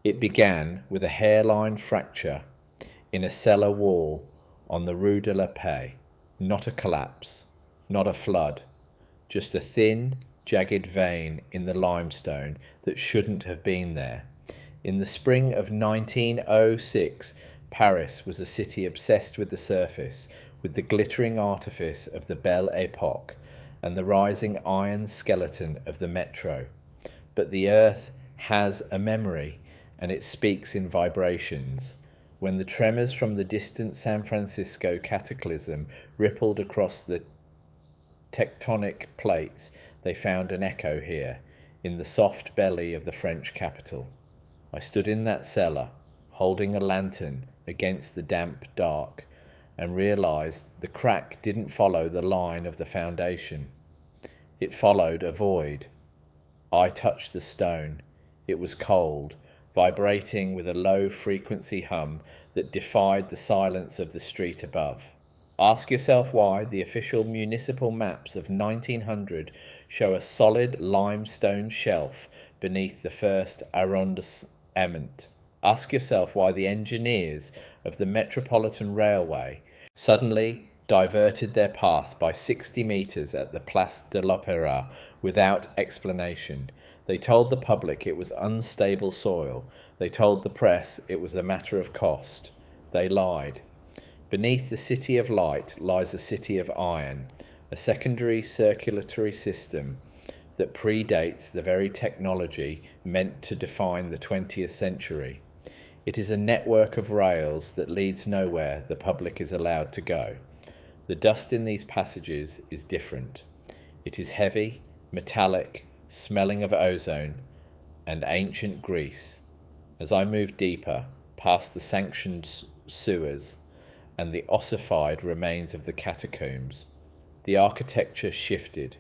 It began with a hairline fracture in a cellar wall on the Rue de la Paix. Not a collapse, not a flood, just a thin, jagged vein in the limestone that shouldn't have been there. In the spring of 1906, Paris was a city obsessed with the surface, with the glittering artifice of the Belle Époque and the rising iron skeleton of the metro. But the earth has a memory, and it speaks in vibrations. When the tremors from the distant San Francisco cataclysm rippled across the tectonic plates, they found an echo here, in the soft belly of the French capital. I stood in that cellar, holding a lantern against the damp dark, and realized the crack didn't follow the line of the foundation. It followed a void. I touched the stone. It was cold, vibrating with a low-frequency hum that defied the silence of the street above. Ask yourself why the official municipal maps of 1900 show a solid limestone shelf beneath the first arrondissement. Ask yourself why the engineers of the Metropolitan Railway suddenly diverted their path by 60 metres at the Place de l'Opéra without explanation. They told the public it was unstable soil. They told the press it was a matter of cost. They lied. Beneath the city of light lies a city of iron, a secondary circulatory system that predates the very technology meant to define the 20th century. It is a network of rails that leads nowhere the public is allowed to go. The dust in these passages is different. It is heavy, metallic, smelling of ozone and ancient grease. As I moved deeper, past the sanctioned sewers and the ossified remains of the catacombs, the architecture shifted.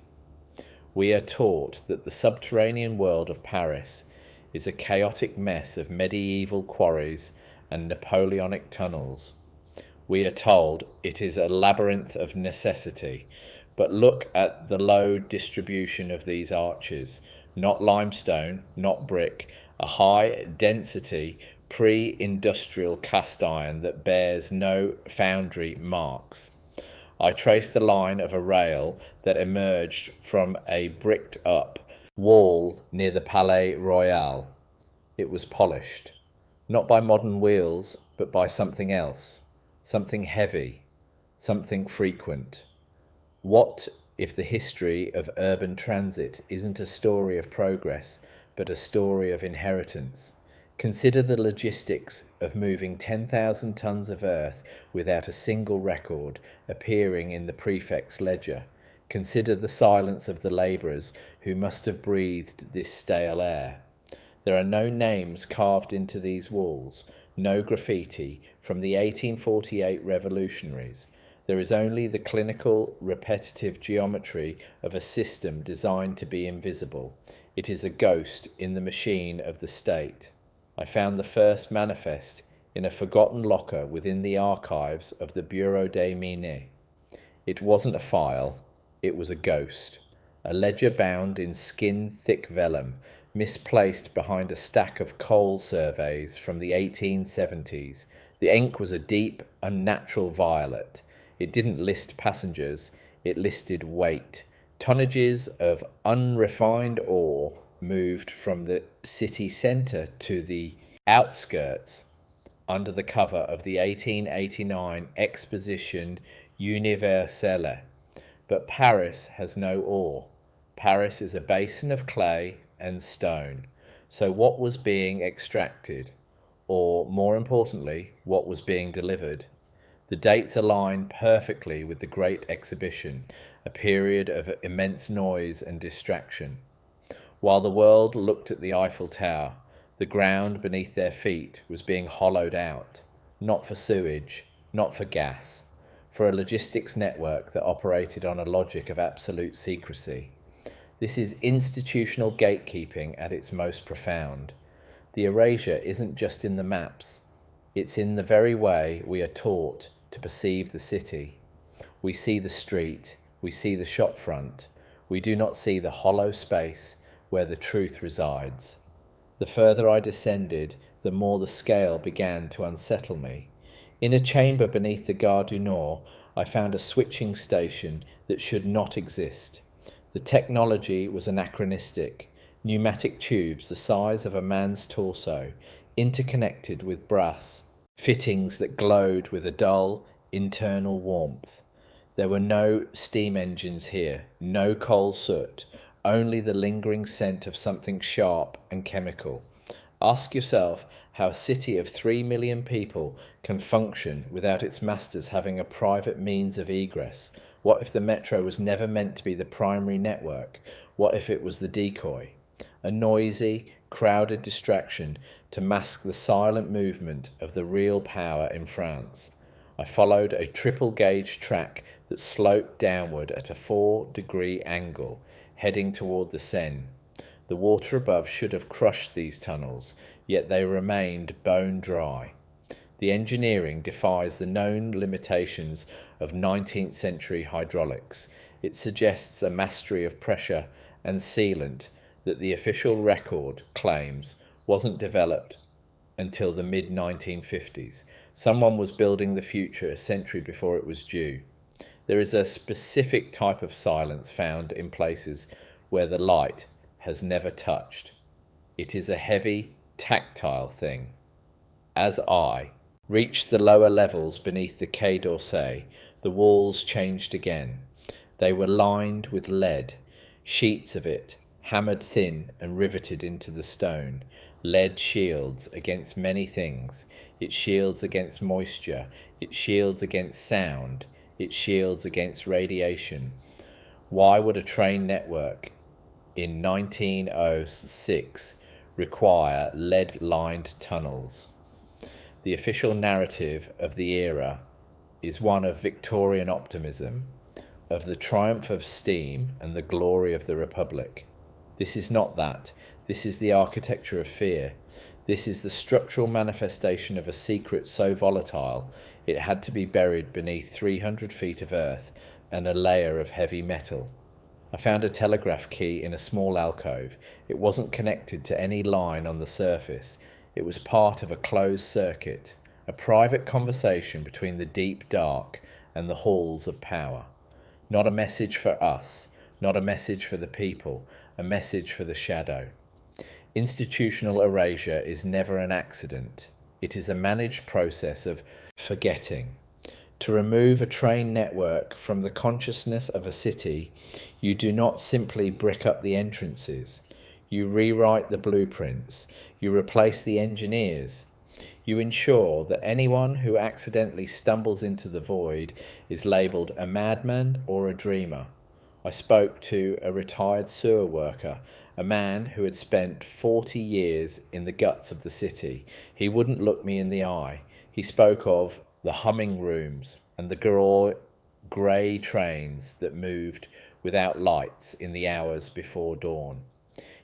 We are taught that the subterranean world of Paris is a chaotic mess of medieval quarries and Napoleonic tunnels. We are told it is a labyrinth of necessity, but look at the low distribution of these arches. Not limestone, not brick, a high density pre-industrial cast iron that bears no foundry marks. I traced the line of a rail that emerged from a bricked up wall near the Palais Royal. It was polished, not by modern wheels, but by something else, something heavy, something frequent. What if the history of urban transit isn't a story of progress, but a story of inheritance? Consider the logistics of moving 10,000 tons of earth without a single record appearing in the prefect's ledger. Consider the silence of the labourers who must have breathed this stale air. There are no names carved into these walls, no graffiti from the 1848 revolutionaries. There is only the clinical, repetitive geometry of a system designed to be invisible. It is a ghost in the machine of the state. I found the first manifest in a forgotten locker within the archives of the Bureau des Mines. It wasn't a file, it was a ghost, a ledger bound in skin-thick vellum, misplaced behind a stack of coal surveys from the 1870s. The ink was a deep, unnatural violet. It didn't list passengers, it listed weight. Tonnages of unrefined ore moved from the city centre to the outskirts under the cover of the 1889 Exposition Universelle. But Paris has no ore. Paris is a basin of clay and stone. So what was being extracted? Or, more importantly, what was being delivered? The dates align perfectly with the Great Exhibition, a period of immense noise and distraction. While the world looked at the Eiffel Tower, the ground beneath their feet was being hollowed out, not for sewage, not for gas, for a logistics network that operated on a logic of absolute secrecy. This is institutional gatekeeping at its most profound. The erasure isn't just in the maps, it's in the very way we are taught to perceive the city. We see the street, we see the shop front, we do not see the hollow space where the truth resides. The further I descended, the more the scale began to unsettle me. In a chamber beneath the Gare du Nord, I found a switching station that should not exist. The technology was anachronistic. Pneumatic tubes the size of a man's torso, interconnected with brass, fittings that glowed with a dull, internal warmth. There were no steam engines here, no coal soot, only the lingering scent of something sharp and chemical. Ask yourself how a city of 3 million people can function without its masters having a private means of egress. What if the metro was never meant to be the primary network? What if it was the decoy? A noisy, crowded distraction to mask the silent movement of the real power in France. I followed a triple gauge track that sloped downward at a 4-degree angle, heading toward the Seine. The water above should have crushed these tunnels, yet they remained bone dry. The engineering defies the known limitations of 19th century hydraulics. It suggests a mastery of pressure and sealant that the official record claims wasn't developed until the mid-1950s. Someone was building the future a century before it was due. There is a specific type of silence found in places where the light has never touched. It is a heavy, tactile thing. As I reached the lower levels beneath the Quai d'Orsay, the walls changed again. They were lined with lead, sheets of it, hammered thin and riveted into the stone. Lead shields against many things. It shields against moisture. It shields against sound. It shields against radiation. Why would a train network in 1906 require lead-lined tunnels? The official narrative of the era is one of Victorian optimism, of the triumph of steam and the glory of the Republic. This is not that. This is the architecture of fear. This is the structural manifestation of a secret so volatile it had to be buried beneath 300 feet of earth and a layer of heavy metal. I found a telegraph key in a small alcove. It wasn't connected to any line on the surface. It was part of a closed circuit, a private conversation between the deep dark and the halls of power. Not a message for us, not a message for the people, a message for the shadow. Institutional erasure is never an accident. It is a managed process of forgetting. To remove a train network from the consciousness of a city, you do not simply brick up the entrances. You rewrite the blueprints. You replace the engineers. You ensure that anyone who accidentally stumbles into the void is labelled a madman or a dreamer. I spoke to a retired sewer worker, a man who had spent 40 years in the guts of the city. He wouldn't look me in the eye. He spoke of the humming rooms and the grey trains that moved without lights in the hours before dawn.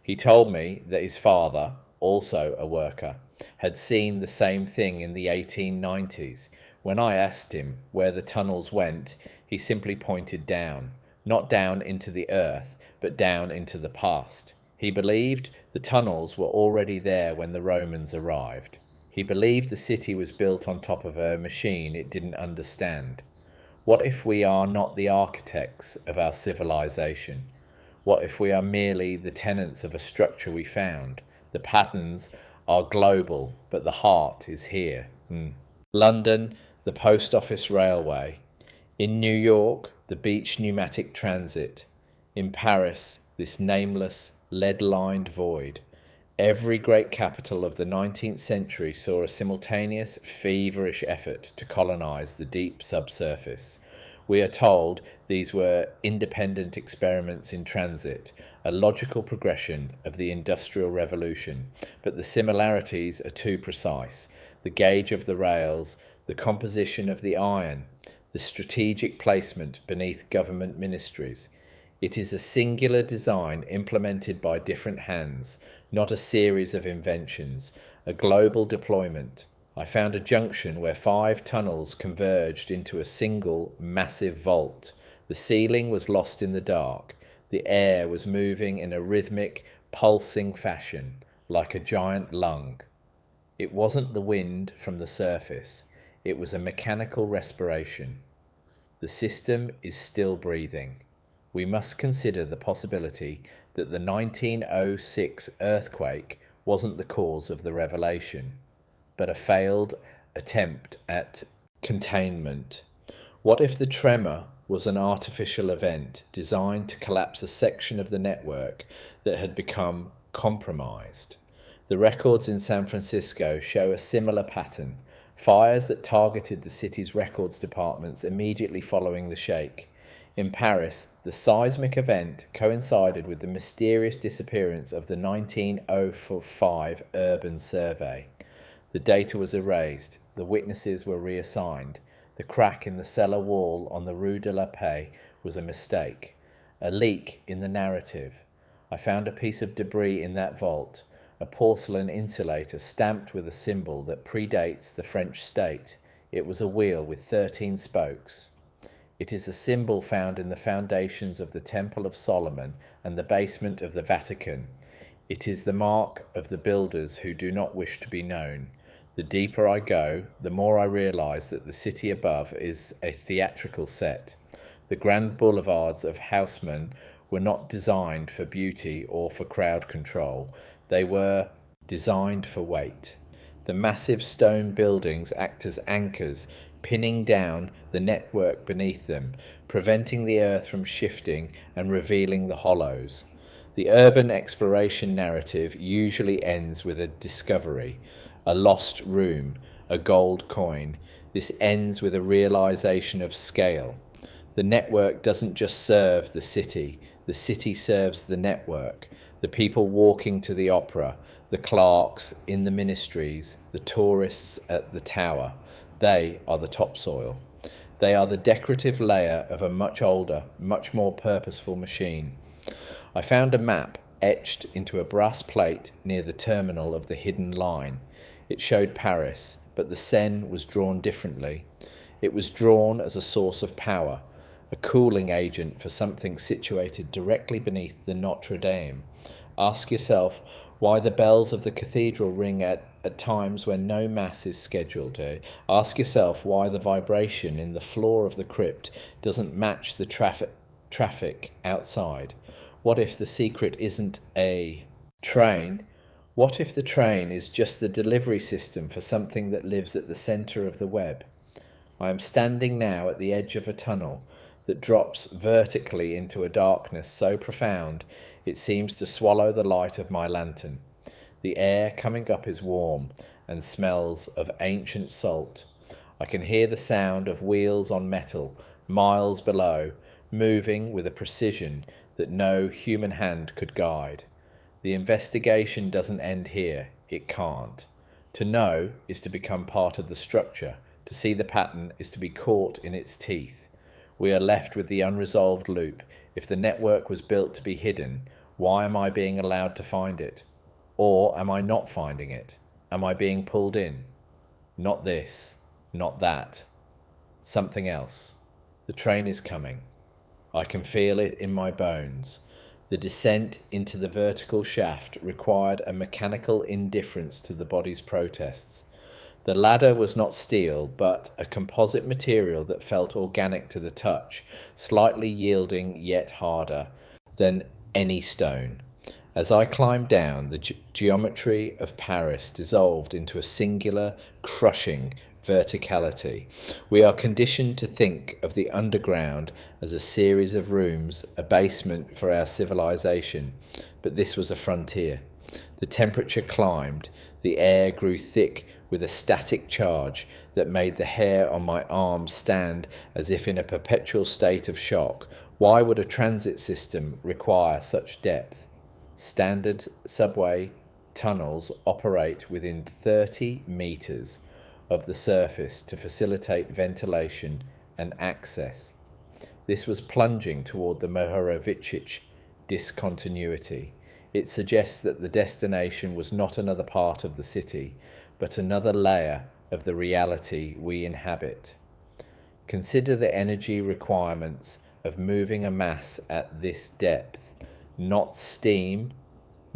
He told me that his father, also a worker, had seen the same thing in the 1890s. When I asked him where the tunnels went, he simply pointed down, not down into the earth, but down into the past. He believed the tunnels were already there when the Romans arrived. He believed the city was built on top of a machine it didn't understand. What if we are not the architects of our civilization? What if we are merely the tenants of a structure we found? The patterns are global, but the heart is here. London, the post office railway. In New York, the beach pneumatic transit. In Paris, this nameless, lead-lined void. Every great capital of the 19th century saw a simultaneous, feverish effort to colonize the deep subsurface. We are told these were independent experiments in transit, a logical progression of the Industrial Revolution, but the similarities are too precise. The gauge of the rails, the composition of the iron, the strategic placement beneath government ministries. It is a singular design implemented by different hands, not a series of inventions, a global deployment. I found a junction where 5 tunnels converged into a single massive vault. The ceiling was lost in the dark. The air was moving in a rhythmic, pulsing fashion. like a giant lung. It wasn't the wind from the surface, it was a mechanical respiration. The system is still breathing. We must consider the possibility that the 1906 earthquake wasn't the cause of the revelation, but a failed attempt at containment. What if the tremor was an artificial event designed to collapse a section of the network that had become compromised? The records in San Francisco show a similar pattern. Fires that targeted the city's records departments immediately following the shake. In Paris, the seismic event coincided with the mysterious disappearance of the 1905 urban survey. The data was erased, the witnesses were reassigned. The crack in the cellar wall on the Rue de la Paix was a mistake, a leak in the narrative. I found a piece of debris in that vault, a porcelain insulator stamped with a symbol that predates the French state. It was a wheel with 13 spokes. It is a symbol found in the foundations of the Temple of Solomon and the basement of the Vatican. It is the mark of the builders who do not wish to be known. The deeper I go, the more I realize that the city above is a theatrical set. The grand boulevards of Haussmann were not designed for beauty or for crowd control. They were designed for weight. The massive stone buildings act as anchors, pinning down the network beneath them, preventing the earth from shifting and revealing the hollows. The urban exploration narrative usually ends with a discovery, a lost room, a gold coin. This ends with a realization of scale. The network doesn't just serve the city serves the network. The people walking to the opera, the clerks in the ministries, the tourists at the tower, they are the topsoil. They are the decorative layer of a much older, much more purposeful machine. I found a map etched into a brass plate near the terminal of the hidden line. It showed Paris, but the Seine was drawn differently. It was drawn as a source of power, a cooling agent for something situated directly beneath the Notre Dame. Ask yourself why the bells of the cathedral ring at times when no mass is scheduled. Ask yourself why the vibration in the floor of the crypt doesn't match the traffic outside. What if the secret isn't a train? What if the train is just the delivery system for something that lives at the center of the web? I am standing now at the edge of a tunnel that drops vertically into a darkness so profound it seems to swallow the light of my lantern. The air coming up is warm and smells of ancient salt. I can hear the sound of wheels on metal, miles below, moving with a precision that no human hand could guide. The investigation doesn't end here. It can't. To know is to become part of the structure. To see the pattern is to be caught in its teeth. We are left with the unresolved loop. If the network was built to be hidden, why am I being allowed to find it? Or am I not finding it? Am I being pulled in? Not this, not that. Something else. The train is coming. I can feel it in my bones. The descent into the vertical shaft required a mechanical indifference to the body's protests. The ladder was not steel, but a composite material that felt organic to the touch, slightly yielding yet harder than any stone. As I climbed down, the geometry of Paris dissolved into a singular, crushing verticality. We are conditioned to think of the underground as a series of rooms, a basement for our civilization, but this was a frontier. The temperature climbed, the air grew thick with a static charge that made the hair on my arms stand as if in a perpetual state of shock. Why would a transit system require such depth? Standard subway tunnels operate within 30 meters of the surface to facilitate ventilation and access. This was plunging toward the Mohorovicic discontinuity. It suggests that the destination was not another part of the city, but another layer of the reality we inhabit. Consider the energy requirements of moving a mass at this depth. Not steam,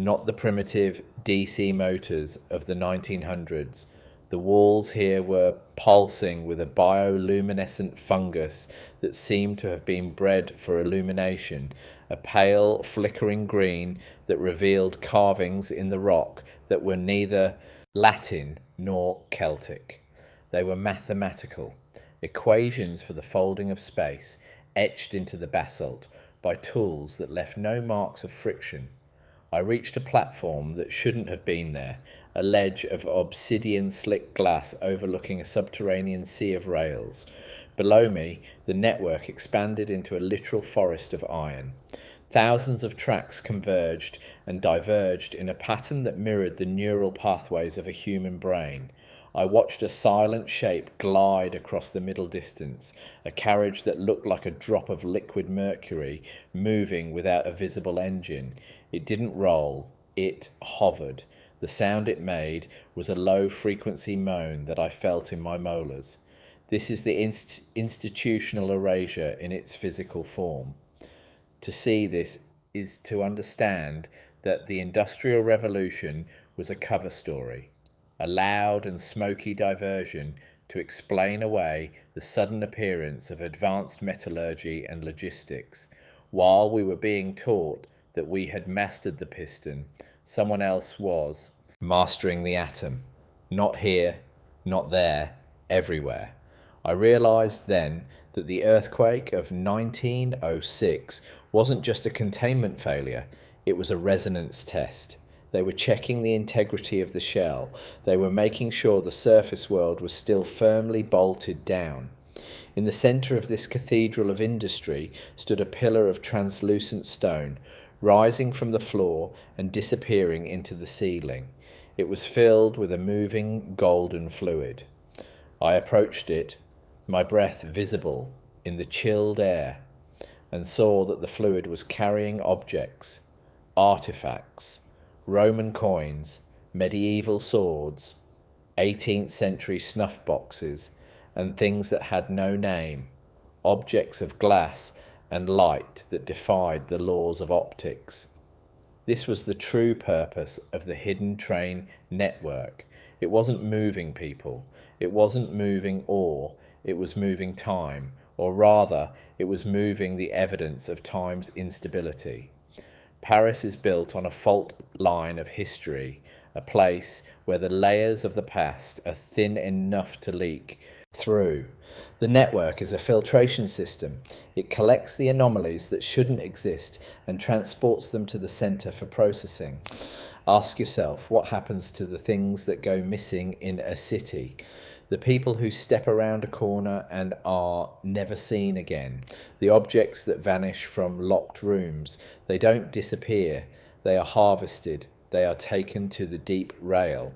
not the primitive DC motors of the 1900s. The walls here were pulsing with a bioluminescent fungus that seemed to have been bred for illumination, a pale, flickering green that revealed carvings in the rock that were neither Latin nor Celtic. They were mathematical, equations for the folding of space, etched into the basalt by tools that left no marks of friction. I reached a platform that shouldn't have been there, a ledge of obsidian slick glass overlooking a subterranean sea of rails. Below me, the network expanded into a literal forest of iron. Thousands of tracks converged and diverged in a pattern that mirrored the neural pathways of a human brain. I watched a silent shape glide across the middle distance, a carriage that looked like a drop of liquid mercury moving without a visible engine. It didn't roll, it hovered. The sound it made was a low-frequency moan that I felt in my molars. This is the institutional erasure in its physical form. To see this is to understand that the Industrial Revolution was a cover story, a loud and smoky diversion to explain away the sudden appearance of advanced metallurgy and logistics. While we were being taught that we had mastered the piston, someone else was mastering the atom. Not here, not there, everywhere. I realized then that the earthquake of 1906 wasn't just a containment failure, it was a resonance test. They were checking the integrity of the shell. They were making sure the surface world was still firmly bolted down. In the centre of this cathedral of industry stood a pillar of translucent stone, rising from the floor and disappearing into the ceiling. It was filled with a moving golden fluid. I approached it, my breath visible in the chilled air, and saw that the fluid was carrying objects, artifacts, Roman coins, medieval swords, 18th century snuff boxes, and things that had no name, objects of glass and light that defied the laws of optics. This was the true purpose of the hidden train network. It wasn't moving people, it wasn't moving ore, it was moving time, or rather, it was moving the evidence of time's instability. Paris is built on a fault line of history, a place where the layers of the past are thin enough to leak through. The network is a filtration system. It collects the anomalies that shouldn't exist and transports them to the center for processing. Ask yourself, what happens to the things that go missing in a city? The people who step around a corner and are never seen again. The objects that vanish from locked rooms. They don't disappear. They are harvested. They are taken to the deep rail.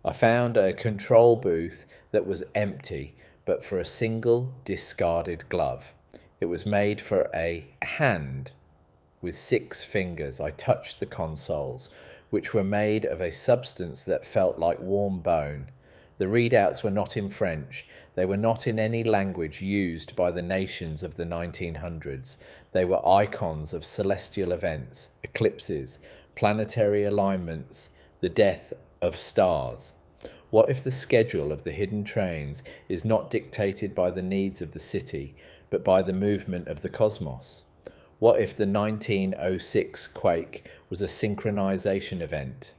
I found a control booth that was empty, but for a single discarded glove. It was made for a hand with 6 fingers. I touched the consoles, which were made of a substance that felt like warm bone. The readouts were not in French. They were not in any language used by the nations of the 1900s. They were icons of celestial events, eclipses, planetary alignments, the death of stars. What if the schedule of the hidden trains is not dictated by the needs of the city, but by the movement of the cosmos? What if the 1906 quake was a synchronization event?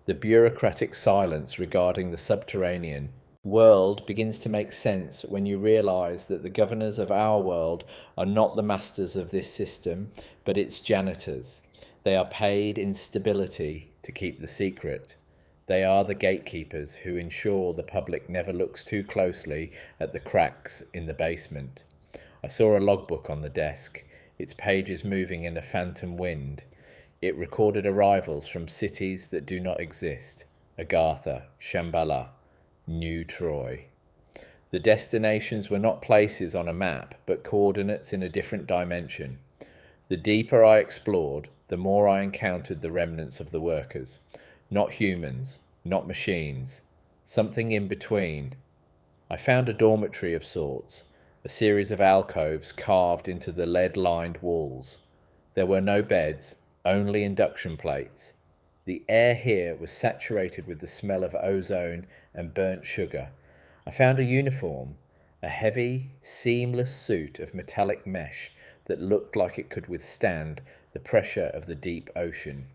The bureaucratic silence regarding the subterranean world begins to make sense when you realize that the governors of our world are not the masters of this system, but its janitors. They are paid in stability to keep the secret. They are the gatekeepers who ensure the public never looks too closely at the cracks in the basement. I saw a logbook on the desk, its pages moving in a phantom wind. It recorded arrivals from cities that do not exist: Agartha, Shambhala, New Troy. The destinations were not places on a map, but coordinates in a different dimension. The deeper I explored, the more I encountered the remnants of the workers. Not humans, not machines, something in between. I found a dormitory of sorts, a series of alcoves carved into the lead-lined walls. There were no beds, only induction plates, The air here was saturated with the smell of ozone and burnt sugar. I found a uniform, a heavy, seamless suit of metallic mesh that looked like it could withstand the pressure of the deep ocean.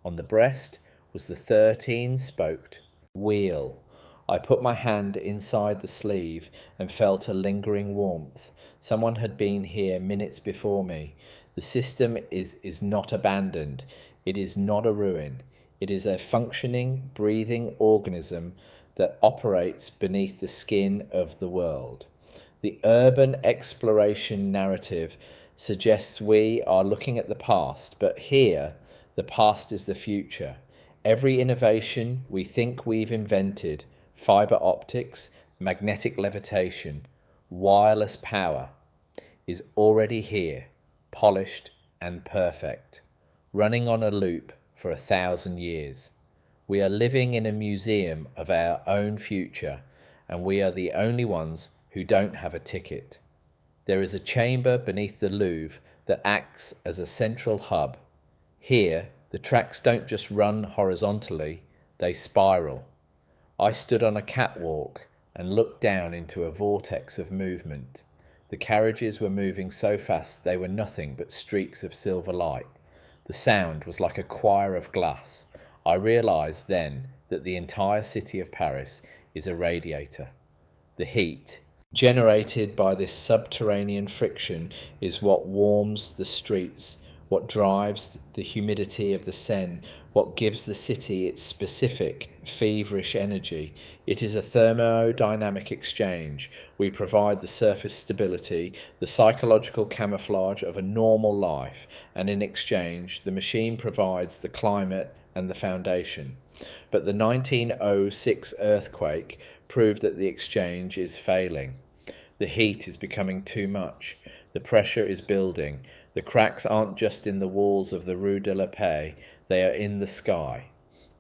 On the breast was the 13-spoked wheel. I put my hand inside the sleeve and felt a lingering warmth. Someone had been here minutes before me. The system is not abandoned. It is not a ruin. It is a functioning, breathing organism that operates beneath the skin of the world. The urban exploration narrative suggests we are looking at the past, but here, the past is the future. Every innovation we think we've invented, fiber optics, magnetic levitation, wireless power, is already here, polished and perfect, running on a loop for 1,000 years. We are living in a museum of our own future, and we are the only ones who don't have a ticket. There is a chamber beneath the Louvre that acts as a central hub. Here, the tracks don't just run horizontally, they spiral. I stood on a catwalk and looked down into a vortex of movement. The carriages were moving so fast they were nothing but streaks of silver light. The sound was like a choir of glass. I realized then that the entire city of Paris is a radiator. The heat generated by this subterranean friction is what warms the streets, what drives the humidity of the Seine, what gives the city its specific, feverish energy. It is a thermodynamic exchange. We provide the surface stability, the psychological camouflage of a normal life, and in exchange, the machine provides the climate and the foundation. But the 1906 earthquake proved that the exchange is failing. The heat is becoming too much. The pressure is building. The cracks aren't just in the walls of the Rue de la Paix, they are in the sky.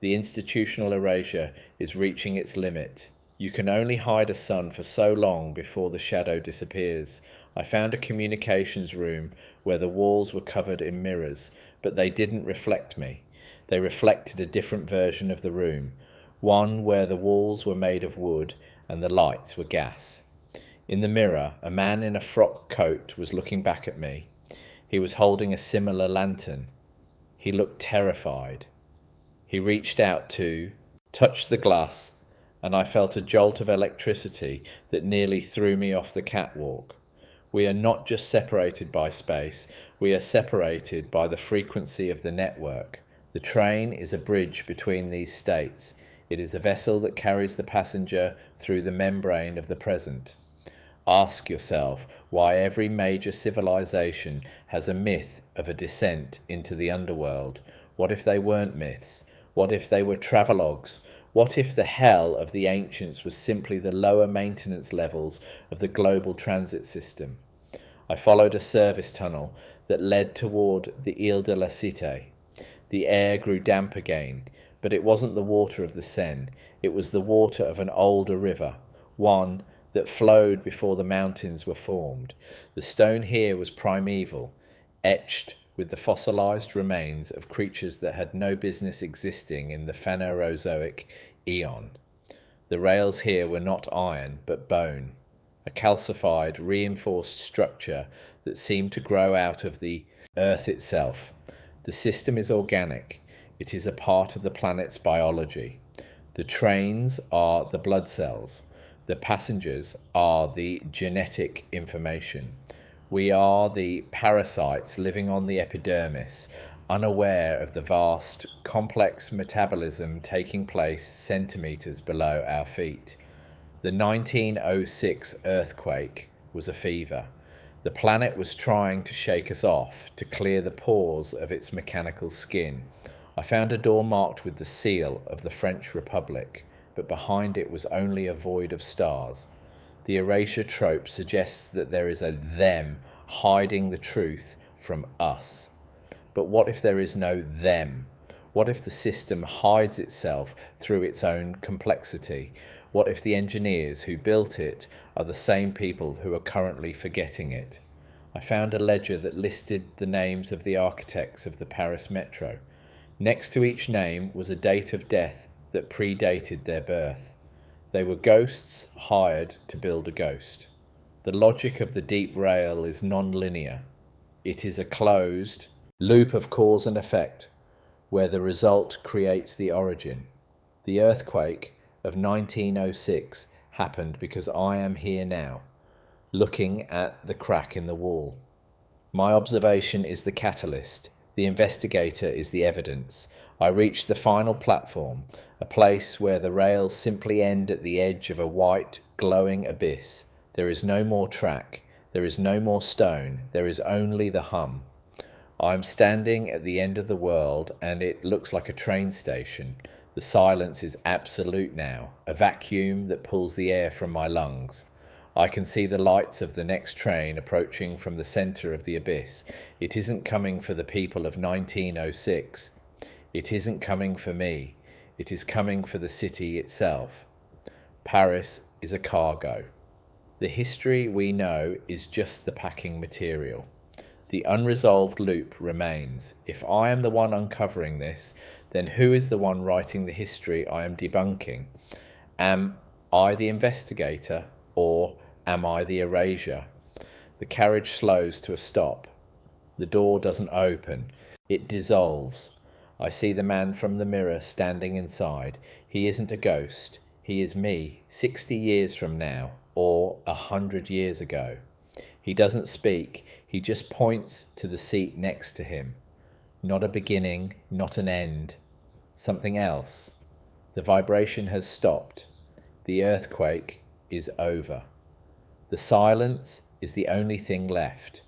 The institutional erasure is reaching its limit. You can only hide a sun for so long before the shadow disappears. I found a communications room where the walls were covered in mirrors, but they didn't reflect me. They reflected a different version of the room, one where the walls were made of wood and the lights were gas. In the mirror, a man in a frock coat was looking back at me. He was holding a similar lantern. He looked terrified. He reached out to touch the glass, and I felt a jolt of electricity that nearly threw me off the catwalk. We are not just separated by space, we are separated by the frequency of the network. The train is a bridge between these states. It is a vessel that carries the passenger through the membrane of the present. Ask yourself why every major civilization has a myth of a descent into the underworld. What if they weren't myths? What if they were travelogues? What if the hell of the ancients was simply the lower maintenance levels of the global transit system? I followed a service tunnel that led toward the Ile de la Cité. The air grew damp again, but it wasn't the water of the Seine. It was the water of an older river, one that flowed before the mountains were formed. The stone here was primeval, etched with the fossilized remains of creatures that had no business existing in the Phanerozoic eon. The rails here were not iron, but bone, a calcified, reinforced structure that seemed to grow out of the earth itself. The system is organic. It is a part of the planet's biology. The trains are the blood cells. The passengers are the genetic information. We are the parasites living on the epidermis, unaware of the vast, complex metabolism taking place centimeters below our feet. The 1906 earthquake was a fever. The planet was trying to shake us off, to clear the pores of its mechanical skin. I found a door marked with the seal of the French Republic, but behind it was only a void of stars. The erasure trope suggests that there is a them hiding the truth from us. But what if there is no them? What if the system hides itself through its own complexity? What if the engineers who built it are the same people who are currently forgetting it? I found a ledger that listed the names of the architects of the Paris Metro. Next to each name was a date of death that predated their birth. They were ghosts hired to build a ghost. The logic of the deep rail is non-linear. It is a closed loop of cause and effect, where the result creates the origin. The earthquake of 1906 happened because I am here now, looking at the crack in the wall. My observation is the catalyst. The investigator is the evidence. I reach the final platform, a place where the rails simply end at the edge of a white, glowing abyss. There is no more track. There is no more stone. There is only the hum. I am standing at the end of the world, and it looks like a train station. The silence is absolute now, a vacuum that pulls the air from my lungs. I can see the lights of the next train approaching from the centre of the abyss. It isn't coming for the people of 1906. It isn't coming for me. It is coming for the city itself. Paris is a cargo. The history we know is just the packing material. The unresolved loop remains. If I am the one uncovering this, then who is the one writing the history I am debunking? Am I the investigator, or am I the erasure? The carriage slows to a stop. The door doesn't open. It dissolves. I see the man from the mirror standing inside. He isn't a ghost. He is me, 60 years from now, or 100 years ago. He doesn't speak. He just points to the seat next to him. Not a beginning, not an end. Something else. The vibration has stopped. The earthquake is over. The silence is the only thing left.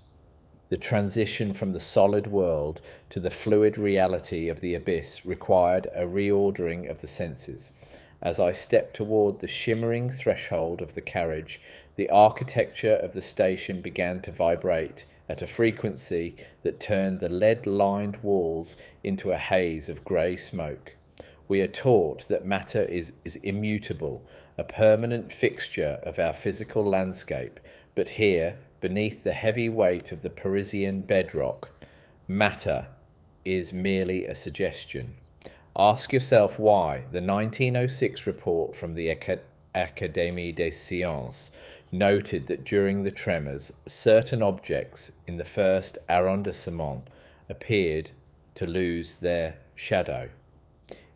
The transition from the solid world to the fluid reality of the abyss required a reordering of the senses. As I stepped toward the shimmering threshold of the carriage, the architecture of the station began to vibrate at a frequency that turned the lead-lined walls into a haze of grey smoke. We are taught that matter is immutable, a permanent fixture of our physical landscape, but here, beneath the heavy weight of the Parisian bedrock, matter is merely a suggestion. Ask yourself why the 1906 report from the Académie des Sciences noted that during the tremors, certain objects in the first arrondissement appeared to lose their shadow.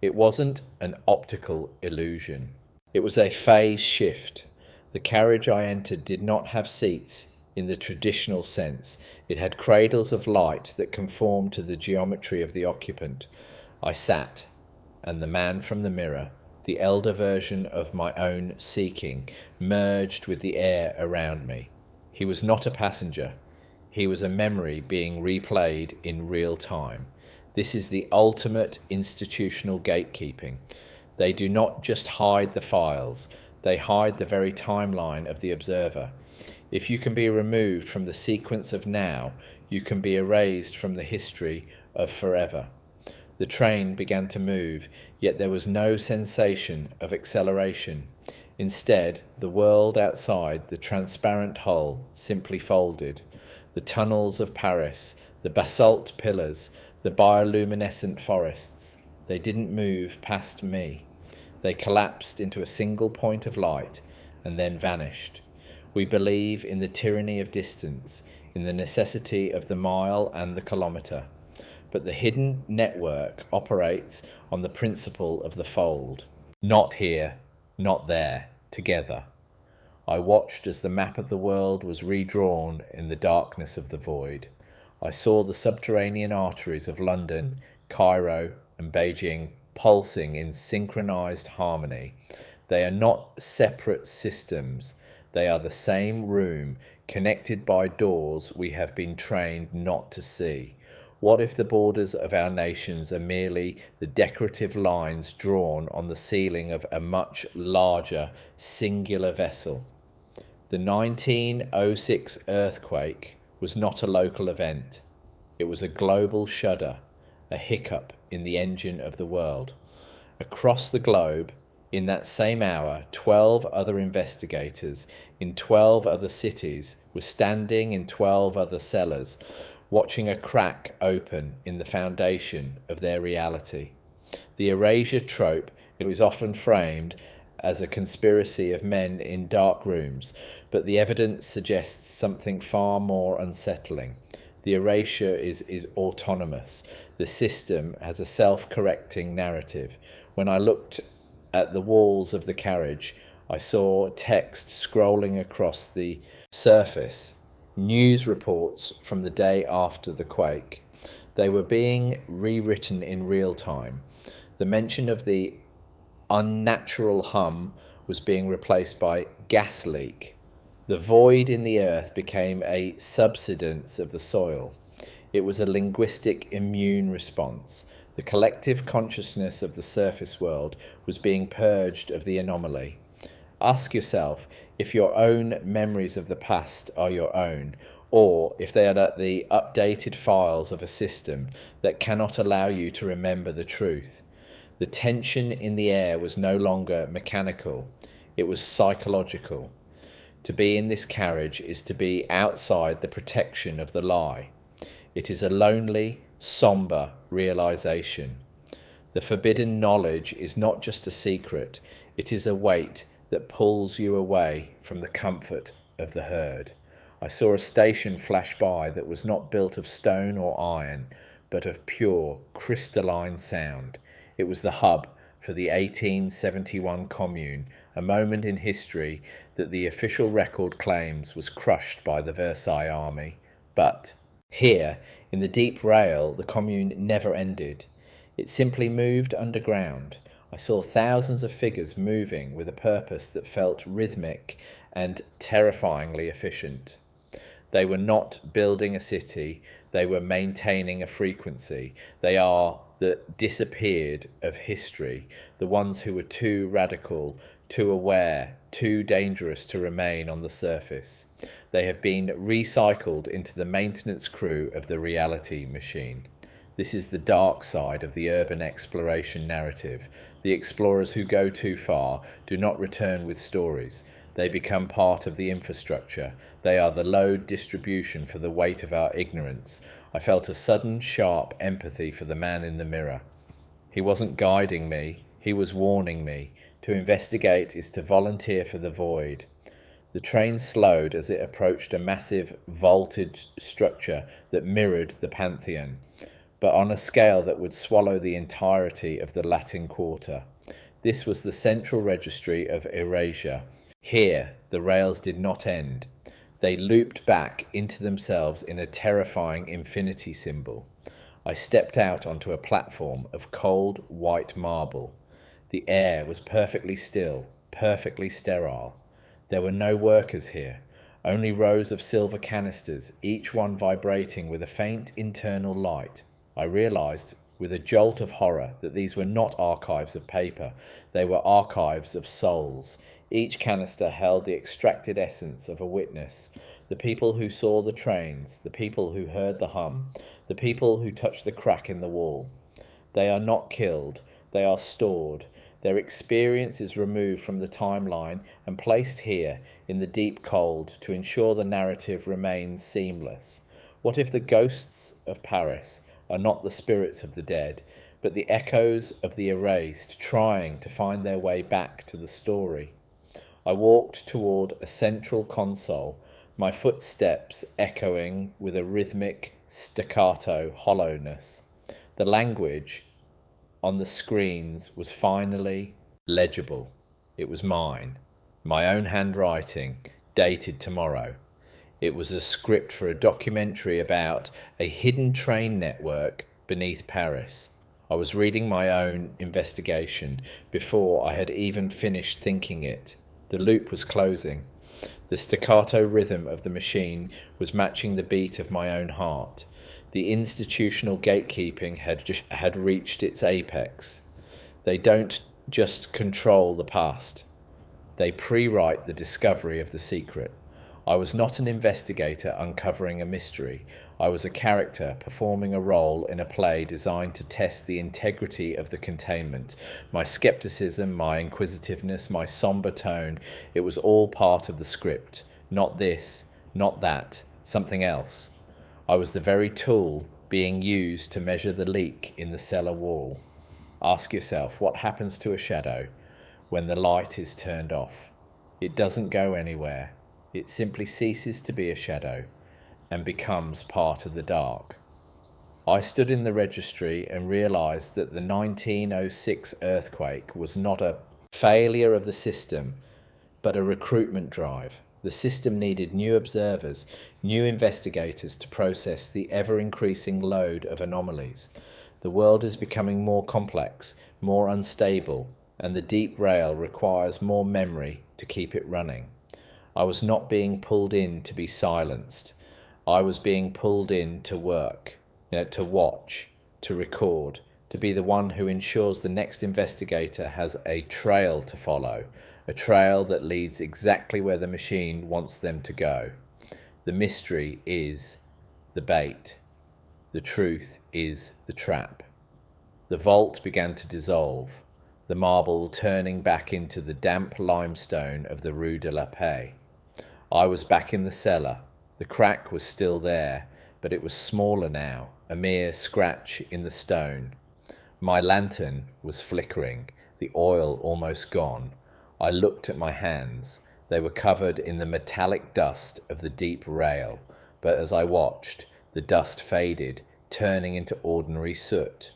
It wasn't an optical illusion. It was a phase shift. The carriage I entered did not have seats in the traditional sense. It had cradles of light that conformed to the geometry of the occupant. I sat, and the man from the mirror, the elder version of my own seeking, merged with the air around me. He was not a passenger. He was a memory being replayed in real time. This is the ultimate institutional gatekeeping. They do not just hide the files, they hide the very timeline of the observer. If you can be removed from the sequence of now, you can be erased from the history of forever. The train began to move, yet there was no sensation of acceleration. Instead, the world outside the transparent hull simply folded. The tunnels of Paris, the basalt pillars, the bioluminescent forests, they didn't move past me. They collapsed into a single point of light and then vanished. We believe in the tyranny of distance, in the necessity of the mile and the kilometre. But the hidden network operates on the principle of the fold. Not here, not there, together. I watched as the map of the world was redrawn in the darkness of the void. I saw the subterranean arteries of London, Cairo, and Beijing pulsing in synchronized harmony. They are not separate systems. They are the same room, connected by doors we have been trained not to see. What if the borders of our nations are merely the decorative lines drawn on the ceiling of a much larger, singular vessel? The 1906 earthquake was not a local event. It was a global shudder, a hiccup in the engine of the world. Across the globe, in that same hour, 12 other investigators in 12 other cities were standing in 12 other cellars, watching a crack open in the foundation of their reality. The erasure trope, it was often framed as a conspiracy of men in dark rooms, but the evidence suggests something far more unsettling. The erasure is autonomous. The system has a self-correcting narrative. When I looked at the walls of the carriage, I saw text scrolling across the surface. News reports from the day after the quake. They were being rewritten in real time. The mention of the unnatural hum was being replaced by gas leak. The void in the earth became a subsidence of the soil. It was a linguistic immune response. The collective consciousness of the surface world was being purged of the anomaly. Ask yourself if your own memories of the past are your own, or if they are the updated files of a system that cannot allow you to remember the truth. The tension in the air was no longer mechanical, it was psychological. To be in this carriage is to be outside the protection of the lie. It is a lonely, sombre realization. The forbidden knowledge is not just a secret, it is a weight that pulls you away from the comfort of the herd. I saw a station flash by that was not built of stone or iron, but of pure, crystalline sound. It was the hub for the 1871 Commune, a moment in history that the official record claims was crushed by the Versailles army. But here, in the deep rail, the Commune never ended. It simply moved underground. I saw thousands of figures moving with a purpose that felt rhythmic and terrifyingly efficient. They were not building a city, they were maintaining a frequency. They are the disappeared of history, the ones who were too radical, too aware, too dangerous to remain on the surface. They have been recycled into the maintenance crew of the reality machine. This is the dark side of the urban exploration narrative. The explorers who go too far do not return with stories. They become part of the infrastructure. They are the load distribution for the weight of our ignorance. I felt a sudden, sharp empathy for the man in the mirror. He wasn't guiding me, he was warning me. To investigate is to volunteer for the void. The train slowed as it approached a massive, vaulted structure that mirrored the Pantheon, but on a scale that would swallow the entirety of the Latin Quarter. This was the central registry of erasure. Here, the rails did not end. They looped back into themselves in a terrifying infinity symbol. I stepped out onto a platform of cold, white marble. The air was perfectly still, perfectly sterile. There were no workers here, only rows of silver canisters, each one vibrating with a faint internal light. I realized with a jolt of horror that these were not archives of paper, they were archives of souls. Each canister held the extracted essence of a witness, the people who saw the trains, the people who heard the hum, the people who touched the crack in the wall. They are not killed, they are stored. Their experience is removed from the timeline and placed here in the deep cold to ensure the narrative remains seamless. What if the ghosts of Paris are not the spirits of the dead, but the echoes of the erased trying to find their way back to the story? I walked toward a central console, my footsteps echoing with a rhythmic, staccato hollowness. The language on the screens was finally legible. It was mine, my own handwriting, dated tomorrow. It was a script for a documentary about a hidden train network beneath Paris. I was reading my own investigation before I had even finished thinking it. The loop was closing. The staccato rhythm of the machine was matching the beat of my own heart. The institutional gatekeeping had reached its apex. They don't just control the past. They pre-write the discovery of the secret. I was not an investigator uncovering a mystery. I was a character performing a role in a play designed to test the integrity of the containment. My skepticism, my inquisitiveness, my somber tone, it was all part of the script. Not this, not that, something else. I was the very tool being used to measure the leak in the cellar wall. Ask yourself, what happens to a shadow when the light is turned off? It doesn't go anywhere. It simply ceases to be a shadow and becomes part of the dark. I stood in the registry and realized that the 1906 earthquake was not a failure of the system, but a recruitment drive. The system needed new observers, new investigators to process the ever-increasing load of anomalies. The world is becoming more complex, more unstable, and the deep rail requires more memory to keep it running. I was not being pulled in to be silenced. I was being pulled in to work, to watch, to record, to be the one who ensures the next investigator has a trail to follow, a trail that leads exactly where the machine wants them to go. The mystery is the bait. The truth is the trap. The vault began to dissolve, the marble turning back into the damp limestone of the Rue de la Paix. I was back in the cellar. The crack was still there, but it was smaller now, a mere scratch in the stone. My lantern was flickering, the oil almost gone. I looked at my hands. They were covered in the metallic dust of the deep rail, but as I watched, the dust faded, turning into ordinary soot.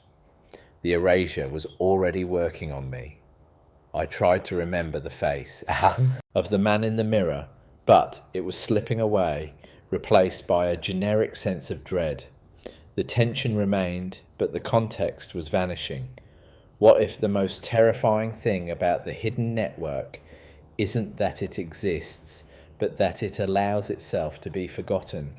The erasure was already working on me. I tried to remember the face of the man in the mirror, but it was slipping away, replaced by a generic sense of dread. The tension remained, but the context was vanishing. What if the most terrifying thing about the hidden network isn't that it exists, but that it allows itself to be forgotten?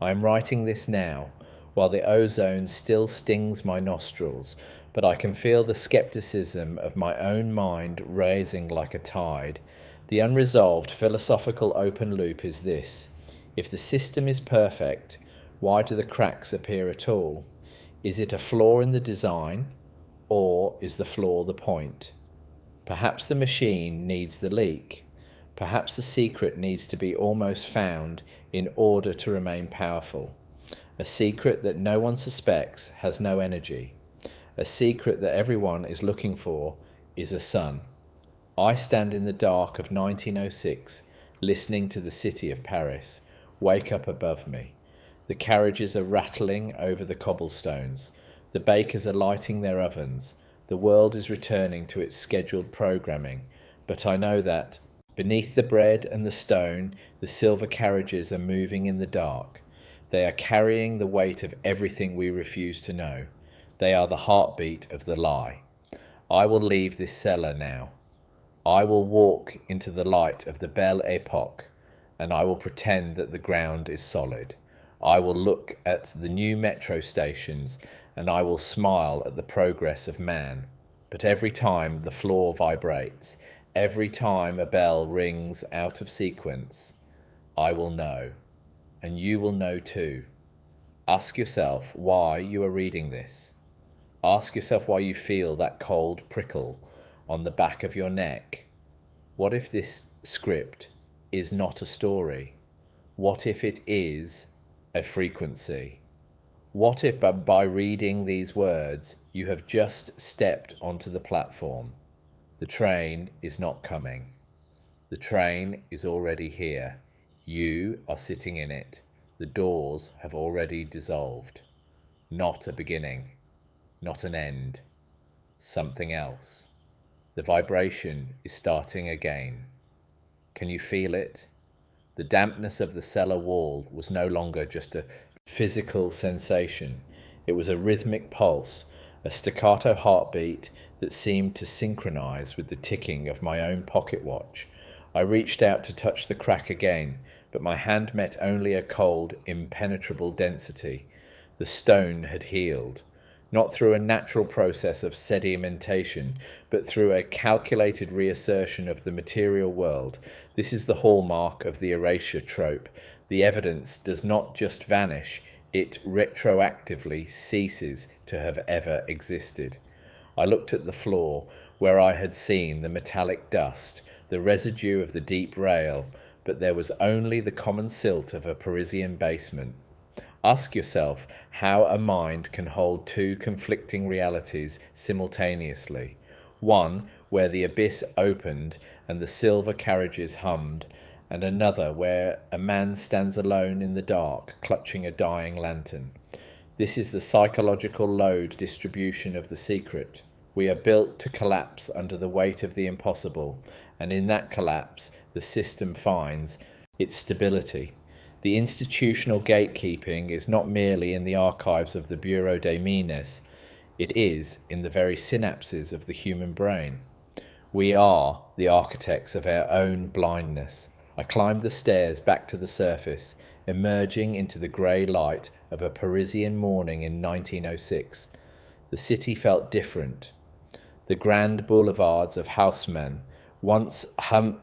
I am writing this now, while the ozone still stings my nostrils, but I can feel the skepticism of my own mind rising like a tide. The unresolved philosophical open loop is this: if the system is perfect, why do the cracks appear at all? Is it a flaw in the design, or is the flaw the point? Perhaps the machine needs the leak. Perhaps the secret needs to be almost found in order to remain powerful. A secret that no one suspects has no energy. A secret that everyone is looking for is a sun. I stand in the dark of 1906, listening to the city of Paris wake up above me. The carriages are rattling over the cobblestones. The bakers are lighting their ovens. The world is returning to its scheduled programming. But I know that beneath the bread and the stone, the silver carriages are moving in the dark. They are carrying the weight of everything we refuse to know. They are the heartbeat of the lie. I will leave this cellar now. I will walk into the light of the Belle Epoque, and I will pretend that the ground is solid. I will look at the new metro stations, and I will smile at the progress of man. But every time the floor vibrates, every time a bell rings out of sequence, I will know. And you will know too. Ask yourself why you are reading this. Ask yourself why you feel that cold prickle on the back of your neck. What if this script is not a story? What if it is a frequency? What if by reading these words you have just stepped onto the platform? The train is not coming. The train is already here. You are sitting in it. The doors have already dissolved. Not a beginning. Not an end. Something else. The vibration is starting again. Can you feel it? The dampness of the cellar wall was no longer just a physical sensation. It was a rhythmic pulse, a staccato heartbeat that seemed to synchronize with the ticking of my own pocket watch. I reached out to touch the crack again, but my hand met only a cold, impenetrable density. The stone had healed, not through a natural process of sedimentation, but through a calculated reassertion of the material world. This is the hallmark of the erasure trope. The evidence does not just vanish, it retroactively ceases to have ever existed. I looked at the floor, where I had seen the metallic dust, the residue of the deep rail, but there was only the common silt of a Parisian basement. Ask yourself how a mind can hold two conflicting realities simultaneously. One where the abyss opened and the silver carriages hummed, and another where a man stands alone in the dark, clutching a dying lantern. This is the psychological load distribution of the secret. We are built to collapse under the weight of the impossible, and in that collapse, the system finds its stability. The institutional gatekeeping is not merely in the archives of the Bureau des Mines, it is in the very synapses of the human brain. We are the architects of our own blindness. I climbed the stairs back to the surface, emerging into the grey light of a Parisian morning in 1906. The city felt different. The grand boulevards of Haussmann, once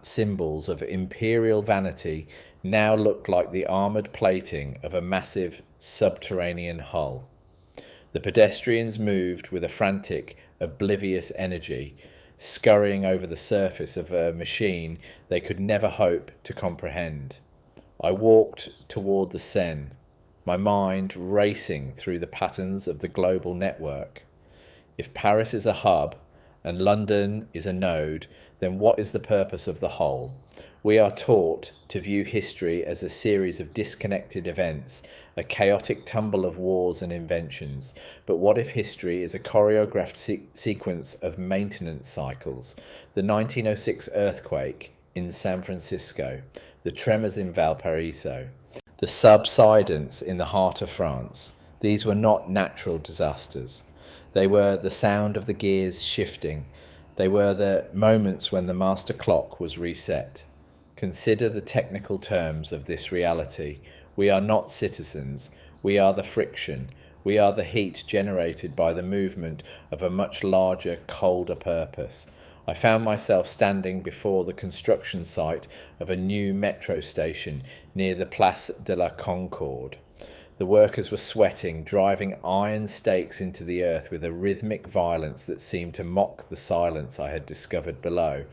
symbols of imperial vanity, now looked like the armoured plating of a massive subterranean hull. The pedestrians moved with a frantic, oblivious energy, scurrying over the surface of a machine they could never hope to comprehend. I walked toward the Seine, my mind racing through the patterns of the global network. If Paris is a hub and London is a node, then what is the purpose of the whole? We are taught to view history as a series of disconnected events, a chaotic tumble of wars and inventions. But what if history is a choreographed sequence of maintenance cycles? The 1906 earthquake in San Francisco, the tremors in Valparaiso, the subsidence in the heart of France. These were not natural disasters. They were the sound of the gears shifting. They were the moments when the master clock was reset. Consider the technical terms of this reality. We are not citizens. We are the friction. We are the heat generated by the movement of a much larger, colder purpose. I found myself standing before the construction site of a new metro station near the Place de la Concorde. The workers were sweating, driving iron stakes into the earth with a rhythmic violence that seemed to mock the silence I had discovered below.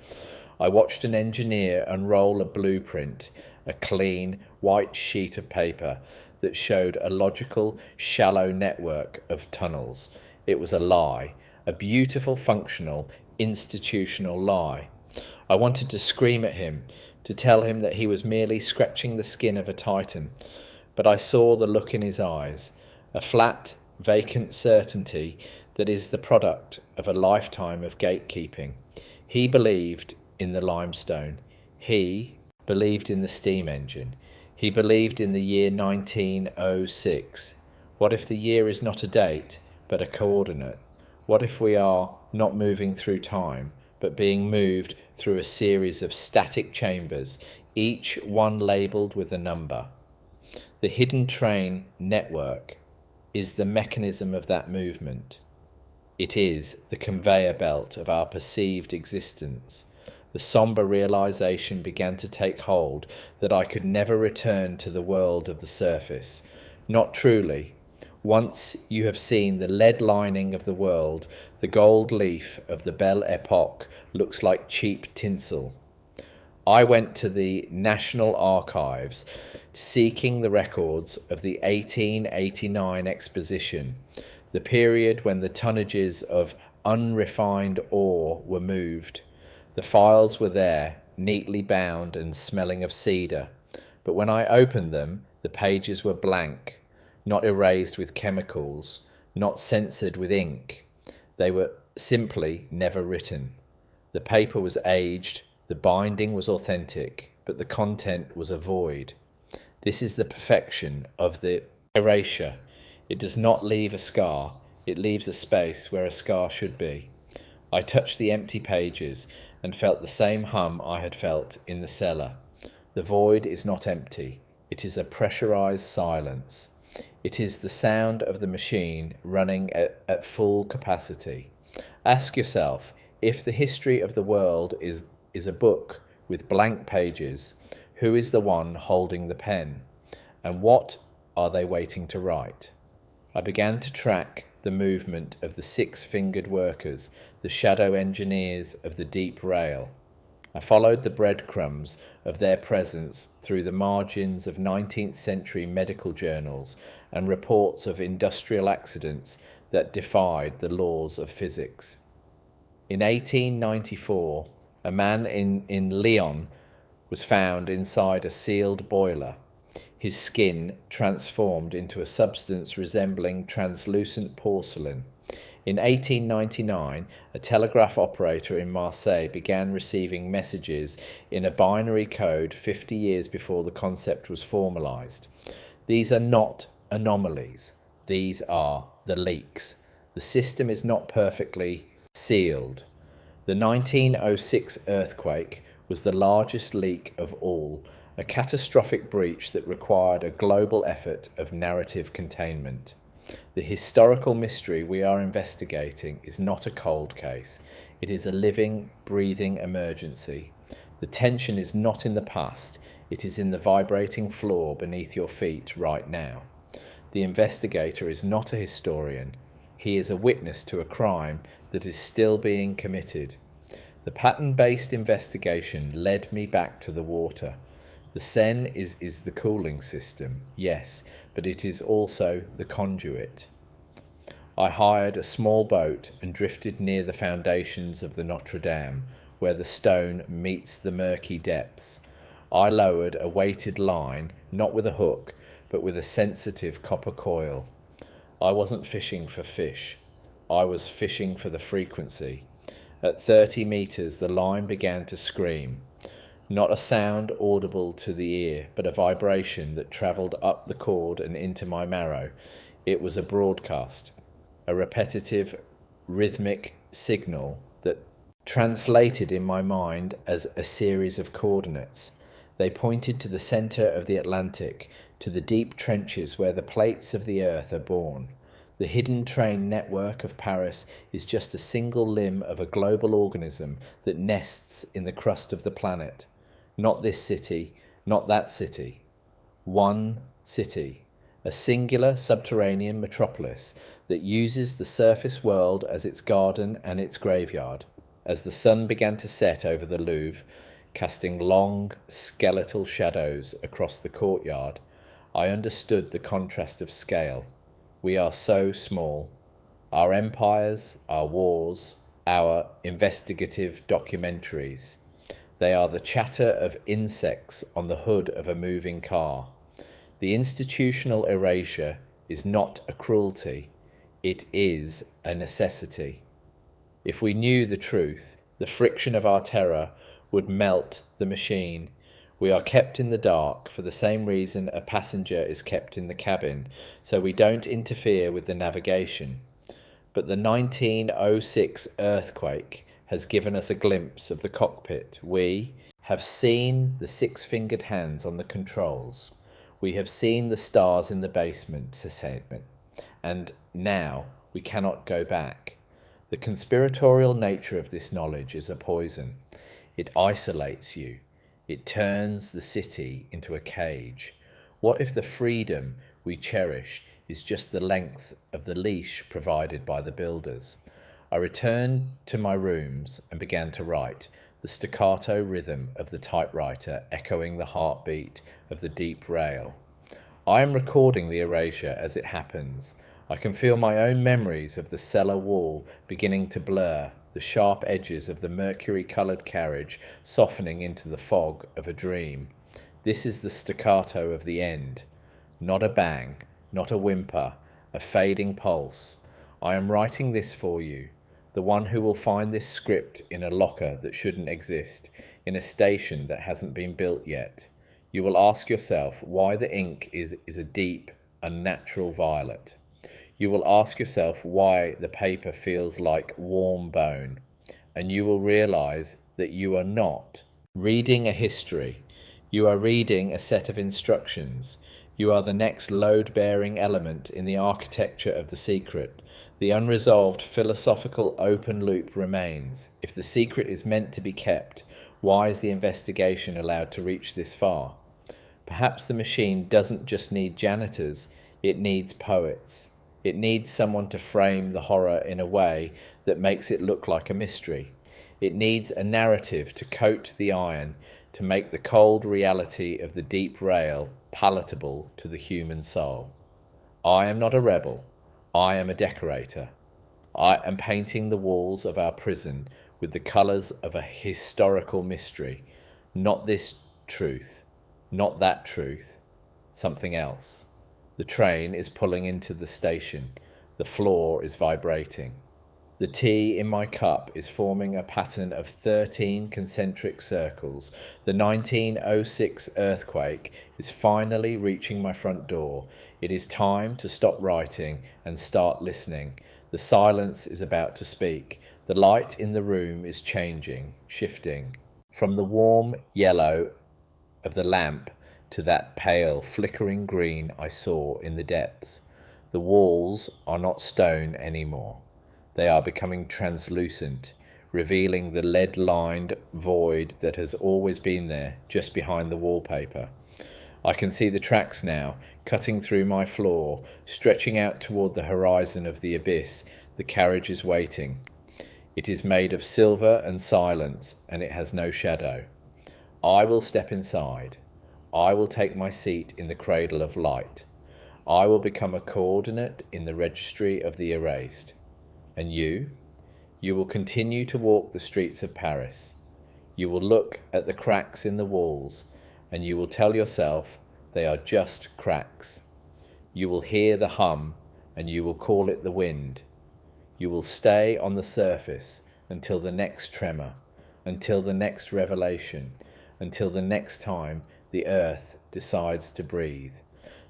I watched an engineer unroll a blueprint, a clean, white sheet of paper that showed a logical, shallow network of tunnels. It was a lie, a beautiful, functional, institutional lie. I wanted to scream at him, to tell him that he was merely scratching the skin of a titan. But I saw the look in his eyes, a flat, vacant certainty that is the product of a lifetime of gatekeeping. He believed in the limestone. He believed in the steam engine. He believed in the year 1906. What if the year is not a date, but a coordinate? What if we are not moving through time, but being moved through a series of static chambers, each one labelled with a number? The hidden train network is the mechanism of that movement. It is the conveyor belt of our perceived existence. The sombre realization began to take hold that I could never return to the world of the surface. Not truly. Once you have seen the lead lining of the world, the gold leaf of the Belle Epoque looks like cheap tinsel. I went to the National Archives seeking the records of the 1889 exposition, the period when the tonnages of unrefined ore were moved. The files were there, neatly bound and smelling of cedar, but when I opened them, the pages were blank, not erased with chemicals, not censored with ink. They were simply never written. The paper was aged, the binding was authentic, but the content was a void. This is the perfection of the erasure. It does not leave a scar, it leaves a space where a scar should be. I touched the empty pages and felt the same hum I had felt in the cellar. The void is not empty, it is a pressurized silence. It is the sound of the machine running at full capacity. Ask yourself, if the history of the world is a book with blank pages, who is the one holding the pen? And what are they waiting to write? I began to track the movement of the six-fingered workers, the shadow engineers of the deep rail. I followed the breadcrumbs of their presence through the margins of 19th century medical journals and reports of industrial accidents that defied the laws of physics. In 1894, a man in Lyon was found inside a sealed boiler, his skin transformed into a substance resembling translucent porcelain. In 1899, a telegraph operator in Marseille began receiving messages in a binary code 50 years before the concept was formalized. These are not anomalies. These are the leaks. The system is not perfectly sealed. The 1906 earthquake was the largest leak of all, a catastrophic breach that required a global effort of narrative containment. The historical mystery we are investigating is not a cold case. It is a living, breathing emergency. The tension is not in the past. It is in the vibrating floor beneath your feet right now. The investigator is not a historian. He is a witness to a crime that is still being committed. The pattern-based investigation led me back to the water. The Seine is the cooling system, yes, but it is also the conduit. I hired a small boat and drifted near the foundations of the Notre Dame, where the stone meets the murky depths. I lowered a weighted line, not with a hook, but with a sensitive copper coil. I wasn't fishing for fish. I was fishing for the frequency. At 30 meters, the line began to scream. Not a sound audible to the ear, but a vibration that travelled up the cord and into my marrow. It was a broadcast, a repetitive, rhythmic signal that translated in my mind as a series of coordinates. They pointed to the centre of the Atlantic, to the deep trenches where the plates of the earth are born. The hidden train network of Paris is just a single limb of a global organism that nests in the crust of the planet. Not this city, not that city. One city, a singular subterranean metropolis that uses the surface world as its garden and its graveyard. As the sun began to set over the Louvre, casting long, skeletal shadows across the courtyard, I understood the contrast of scale. We are so small. Our empires, our wars, our investigative documentaries. They are the chatter of insects on the hood of a moving car. The institutional erasure is not a cruelty. It is a necessity. If we knew the truth, the friction of our terror would melt the machine. We are kept in the dark for the same reason a passenger is kept in the cabin, so we don't interfere with the navigation. But the 1906 earthquake has given us a glimpse of the cockpit. We have seen the six-fingered hands on the controls. We have seen the stars in the basement, and now we cannot go back. The conspiratorial nature of this knowledge is a poison. It isolates you. It turns the city into a cage. What if the freedom we cherish is just the length of the leash provided by the builders? I returned to my rooms and began to write, the staccato rhythm of the typewriter echoing the heartbeat of the deep rail. I am recording the erasure as it happens. I can feel my own memories of the cellar wall beginning to blur, the sharp edges of the mercury-coloured carriage softening into the fog of a dream. This is the staccato of the end. Not a bang, not a whimper, a fading pulse. I am writing this for you, the one who will find this script in a locker that shouldn't exist, in a station that hasn't been built yet. You will ask yourself why the ink is a deep, unnatural violet. You will ask yourself why the paper feels like warm bone, and you will realize that you are not reading a history. You are reading a set of instructions. You are the next load-bearing element in the architecture of the secret. The unresolved philosophical open loop remains. If the secret is meant to be kept, why is the investigation allowed to reach this far? Perhaps the machine doesn't just need janitors, it needs poets. It needs someone to frame the horror in a way that makes it look like a mystery. It needs a narrative to coat the iron, to make the cold reality of the deep rail palatable to the human soul. I am not a rebel. I am a decorator. I am painting the walls of our prison with the colours of a historical mystery. Not this truth, not that truth, something else. The train is pulling into the station. The floor is vibrating. The tea in my cup is forming a pattern of 13 concentric circles. The 1906 earthquake is finally reaching my front door. It is time to stop writing and start listening. The silence is about to speak. The light in the room is changing, shifting. From the warm yellow of the lamp to that pale, flickering green I saw in the depths. The walls are not stone anymore. They are becoming translucent, revealing the lead-lined void that has always been there, just behind the wallpaper. I can see the tracks now, cutting through my floor, stretching out toward the horizon of the abyss. The carriage is waiting. It is made of silver and silence, and it has no shadow. I will step inside. I will take my seat in the cradle of light. I will become a coordinate in the registry of the erased. And you? You will continue to walk the streets of Paris. You will look at the cracks in the walls, and you will tell yourself they are just cracks. You will hear the hum, and you will call it the wind. You will stay on the surface until the next tremor, until the next revelation, until the next time the earth decides to breathe.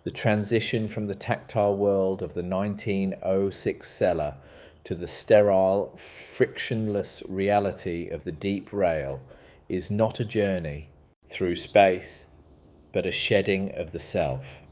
The transition from the tactile world of the 1906 cellar to the sterile, frictionless reality of the deep rail is not a journey through space, but a shedding of the self.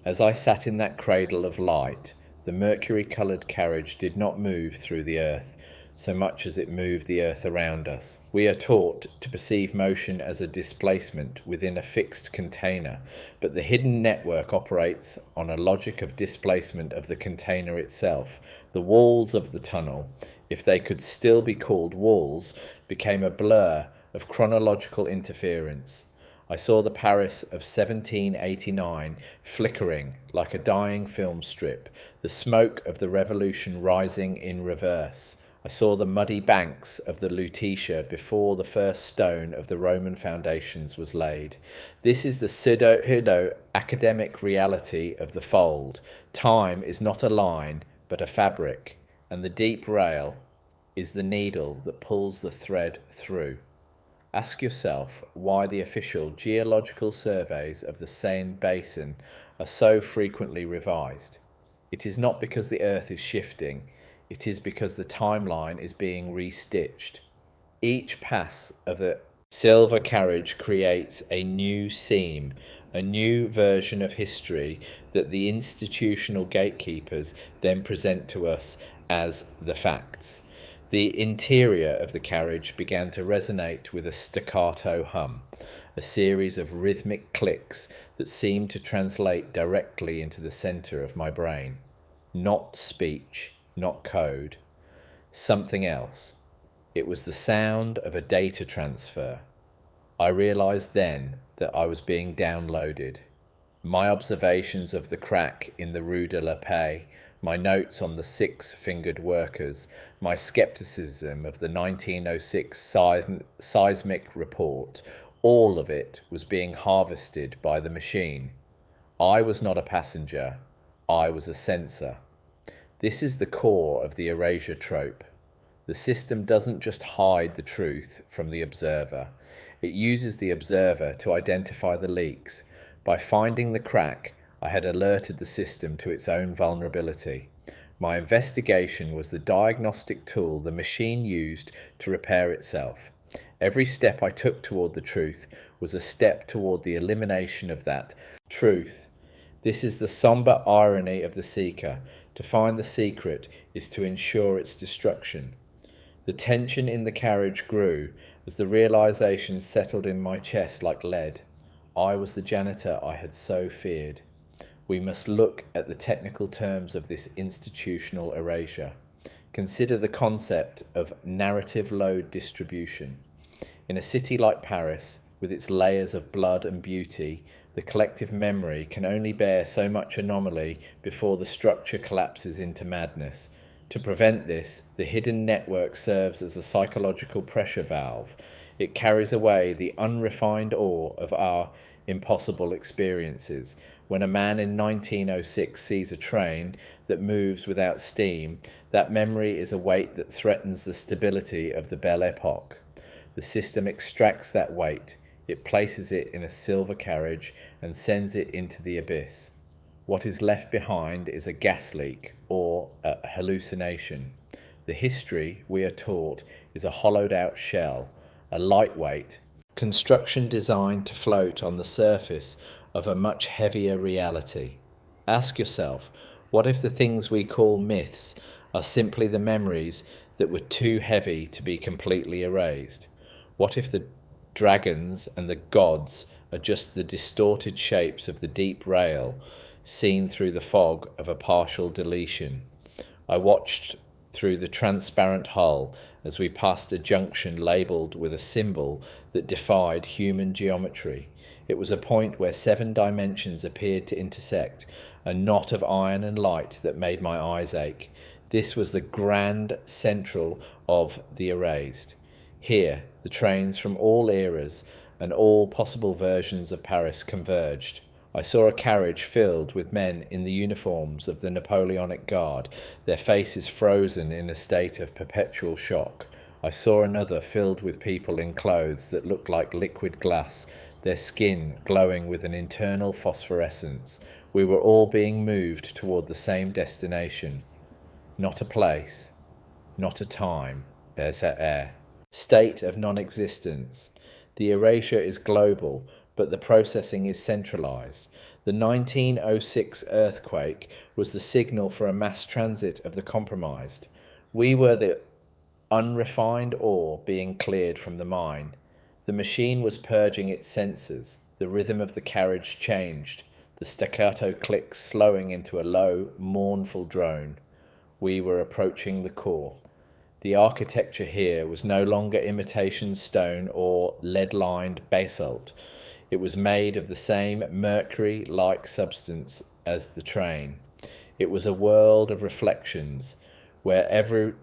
As I sat in that cradle of light, the mercury-coloured carriage did not move through the earth so much as it moved the earth around us. We are taught to perceive motion as a displacement within a fixed container, but the hidden network operates on a logic of displacement of the container itself. The walls of the tunnel, if they could still be called walls, became a blur of chronological interference. I saw the Paris of 1789 flickering like a dying film strip, the smoke of the revolution rising in reverse. I saw the muddy banks of the Lutetia before the first stone of the Roman foundations was laid. This is the pseudo-academic reality of the fold. Time is not a line, but a fabric, and the deep rail is the needle that pulls the thread through. Ask yourself why the official geological surveys of the Seine basin are so frequently revised. It is not because the earth is shifting. It is because the timeline is being restitched. Each pass of the silver carriage creates a new seam, a new version of history that the institutional gatekeepers then present to us as the facts. The interior of the carriage began to resonate with a staccato hum, a series of rhythmic clicks that seemed to translate directly into the centre of my brain. Not speech, not code, something else. It was the sound of a data transfer. I realized then that I was being downloaded. My observations of the crack in the Rue de la Paix, my notes on the six-fingered workers, my skepticism of the 1906 seismic report, all of it was being harvested by the machine. I was not a passenger. I was a sensor. This is the core of the erasure trope. The system doesn't just hide the truth from the observer. It uses the observer to identify the leaks. By finding the crack, I had alerted the system to its own vulnerability. My investigation was the diagnostic tool the machine used to repair itself. Every step I took toward the truth was a step toward the elimination of that truth. This is the somber irony of the seeker. To find the secret is to ensure its destruction. The tension in the carriage grew as the realization settled in my chest like lead. I was the janitor I had so feared. We must look at the technical terms of this institutional erasure. Consider the concept of narrative load distribution. In a city like Paris, with its layers of blood and beauty, the collective memory can only bear so much anomaly before the structure collapses into madness. To prevent this, the hidden network serves as a psychological pressure valve. It carries away the unrefined awe of our impossible experiences. When a man in 1906 sees a train that moves without steam, that memory is a weight that threatens the stability of the Belle Epoque. The system extracts that weight. It places it in a silver carriage and sends it into the abyss. What is left behind is a gas leak or a hallucination. The history, we are taught, is a hollowed out shell, a lightweight construction designed to float on the surface of a much heavier reality. Ask yourself, what if the things we call myths are simply the memories that were too heavy to be completely erased? What if the dragons and the gods are just the distorted shapes of the deep rail seen through the fog of a partial deletion? I watched through the transparent hull as we passed a junction labelled with a symbol that defied human geometry. It was a point where 7 dimensions appeared to intersect, a knot of iron and light that made my eyes ache. This was the grand central of the erased. Here, the trains from all eras and all possible versions of Paris converged. I saw a carriage filled with men in the uniforms of the Napoleonic Guard, their faces frozen in a state of perpetual shock. I saw another filled with people in clothes that looked like liquid glass, their skin glowing with an internal phosphorescence. We were all being moved toward the same destination. Not a place, not a time, state of non-existence. The erasure is global, but the processing is centralized. The 1906 earthquake was the signal for a mass transit of the compromised. We were the unrefined ore being cleared from the mine. The machine was purging its sensors. The rhythm of the carriage changed, the staccato clicks slowing into a low, mournful drone. We were approaching the core. The architecture here was no longer imitation stone or lead-lined basalt. It was made of the same mercury-like substance as the train. It was a world of reflections, where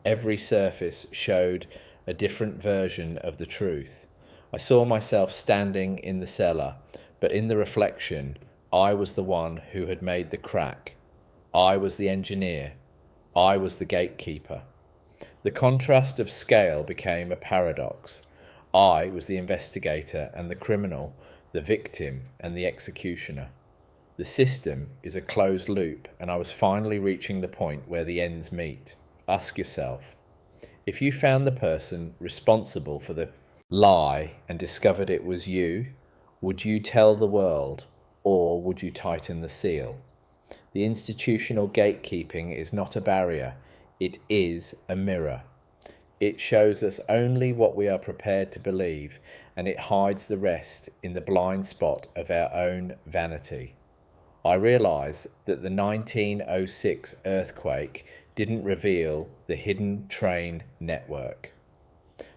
every surface showed a different version of the truth. I saw myself standing in the cellar, but in the reflection, I was the one who had made the crack. I was the engineer. I was the gatekeeper. The contrast of scale became a paradox. I was the investigator and the criminal, the victim and the executioner. The system is a closed loop, and I was finally reaching the point where the ends meet. Ask yourself, if you found the person responsible for the lie and discovered it was you, would you tell the world, or would you tighten the seal? The institutional gatekeeping is not a barrier, it is a mirror. It shows us only what we are prepared to believe, and it hides the rest in the blind spot of our own vanity. I realise that the 1906 earthquake didn't reveal the hidden train network.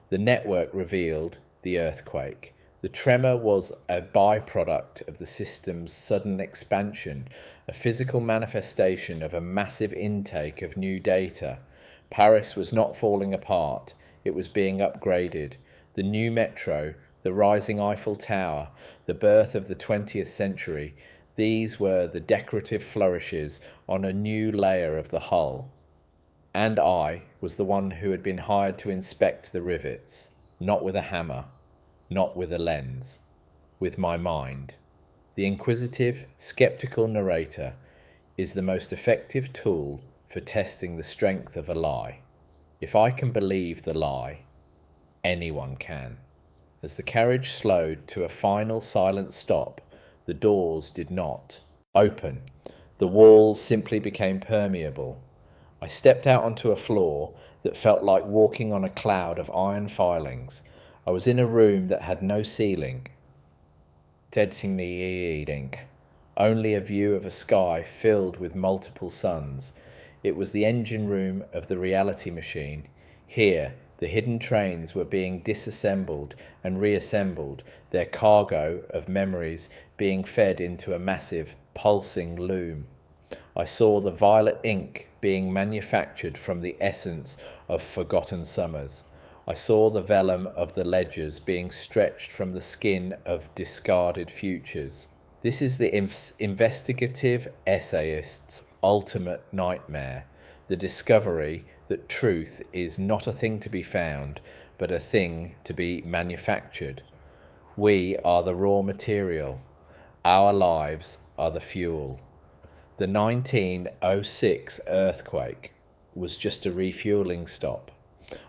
The network revealed the earthquake. The tremor was a byproduct of the system's sudden expansion, a physical manifestation of a massive intake of new data. Paris was not falling apart, it was being upgraded. The new metro, the rising Eiffel Tower, the birth of the 20th century, these were the decorative flourishes on a new layer of the hull. And I was the one who had been hired to inspect the rivets, not with a hammer, not with a lens, with my mind. The inquisitive, skeptical narrator is the most effective tool for testing the strength of a lie. If I can believe the lie, anyone can. As the carriage slowed to a final silent stop, the doors did not open. The walls simply became permeable. I stepped out onto a floor that felt like walking on a cloud of iron filings. I was in a room that had no ceiling, only a view of a sky filled with multiple suns. It was the engine room of the reality machine. Here, the hidden trains were being disassembled and reassembled, their cargo of memories being fed into a massive, pulsing loom. I saw the violet ink being manufactured from the essence of forgotten summers. I saw the vellum of the ledgers being stretched from the skin of discarded futures. This is the investigative essayist's ultimate nightmare, the discovery that truth is not a thing to be found, but a thing to be manufactured. We are the raw material. Our lives are the fuel. The 1906 earthquake was just a refueling stop.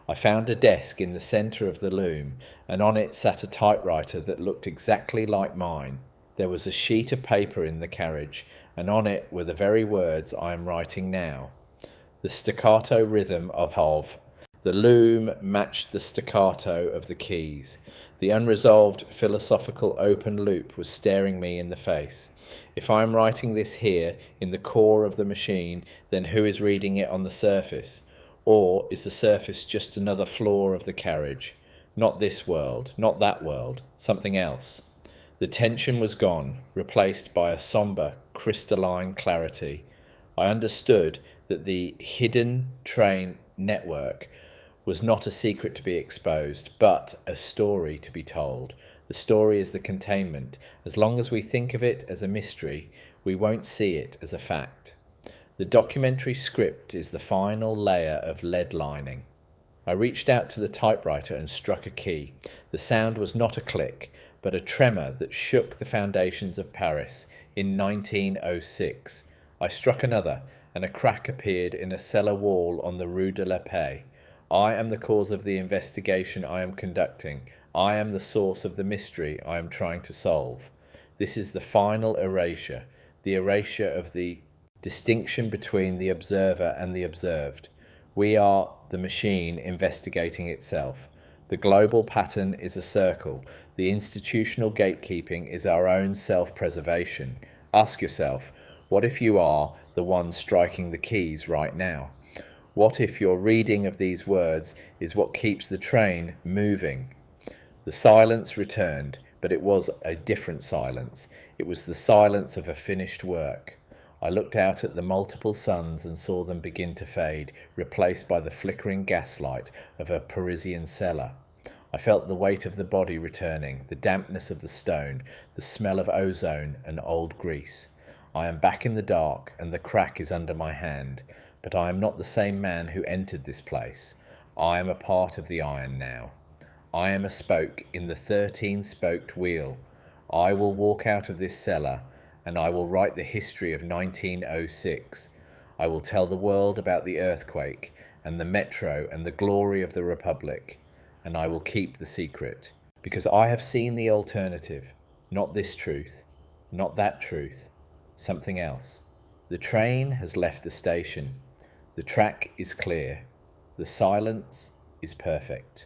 I found a desk in the centre of the loom, and on it sat a typewriter that looked exactly like mine. There was a sheet of paper in the carriage, and on it were the very words I am writing now. The staccato rhythm of the loom matched the staccato of the keys. The unresolved philosophical open loop was staring me in the face. If I am writing this here, in the core of the machine, then who is reading it on the surface? Or is the surface just another floor of the carriage? Not this world, not that world, something else. The tension was gone, replaced by a sombre, crystalline clarity. I understood that the hidden train network was not a secret to be exposed, but a story to be told. The story is the containment. As long as we think of it as a mystery, we won't see it as a fact. The documentary script is the final layer of lead lining. I reached out to the typewriter and struck a key. The sound was not a click, but a tremor that shook the foundations of Paris in 1906. I struck another, and a crack appeared in a cellar wall on the Rue de la Paix. I am the cause of the investigation I am conducting. I am the source of the mystery I am trying to solve. This is the final erasure, the erasure of the distinction between the observer and the observed. We are the machine investigating itself. The global pattern is a circle. The institutional gatekeeping is our own self-preservation. Ask yourself, what if you are the one striking the keys right now? What if your reading of these words is what keeps the train moving? The silence returned, but it was a different silence. It was the silence of a finished work. I looked out at the multiple suns and saw them begin to fade, replaced by the flickering gaslight of a Parisian cellar. I felt the weight of the body returning, the dampness of the stone, the smell of ozone and old grease. I am back in the dark, and the crack is under my hand. But I am not the same man who entered this place. I am a part of the iron now. I am a spoke in the 13-spoked wheel. I will walk out of this cellar, and I will write the history of 1906. I will tell the world about the earthquake, and the metro, and the glory of the Republic. And I will keep the secret, because I have seen the alternative. Not this truth, not that truth, something else. The train has left the station. The track is clear. The silence is perfect.